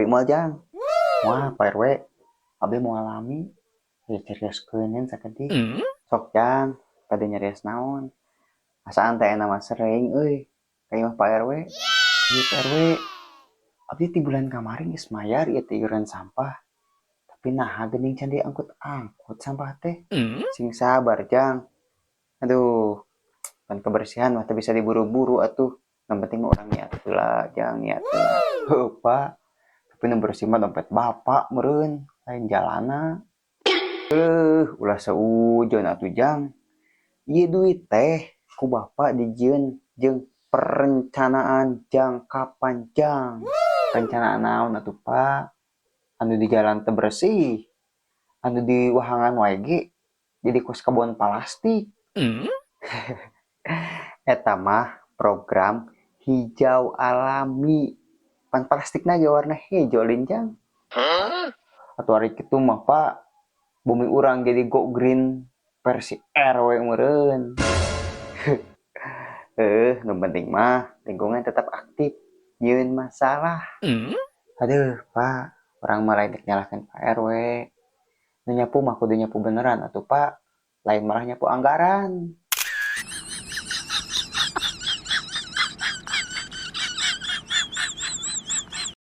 mal jang. Wah, Pak RW, abdi mau alami. Ya serius keuneun sakedik. Sok jang, tadi nyarios naon. Asaan teh nama sering euy. Ka imah Pak RW. Ieu Pak RW, abdi ti bulan kamari geus mayar ieu teh iuran sampah. Tapi naha geuning can diangkut-angkut sampah teh. Sing sabar jang. Aduh, kan kebersihan mah teh bisa diburu-buru atuh. Yang penting mah orang niat heula, jang niat heula. Heuh, Pak. Tapi nu bersih mah dompet bapak meureun, lain jalana. Ulah seujon atuh jang. Ieu duit teh ku bapak dijieun jeung perencanaan jangka panjang. Perencanaan naon atuh Pak? Anu di jalan teu bersih, anu di wahangan wae ge jadi kos kebon plastik. Eta mah program hijau alami. Pan plastikna ge warna hejo linjang. Atuh ari kitu mah Pak, bumi urang jadi go green versi RW meureun. Nu penting mah lingkungan tetap aktif. Nyieun masalah. Aduh, Pak, orang mah lain nyalahkeun Pak RW. Nu nyapu mah kudu nyapu beneran atuh Pak. Lain malah nyapu anggaran.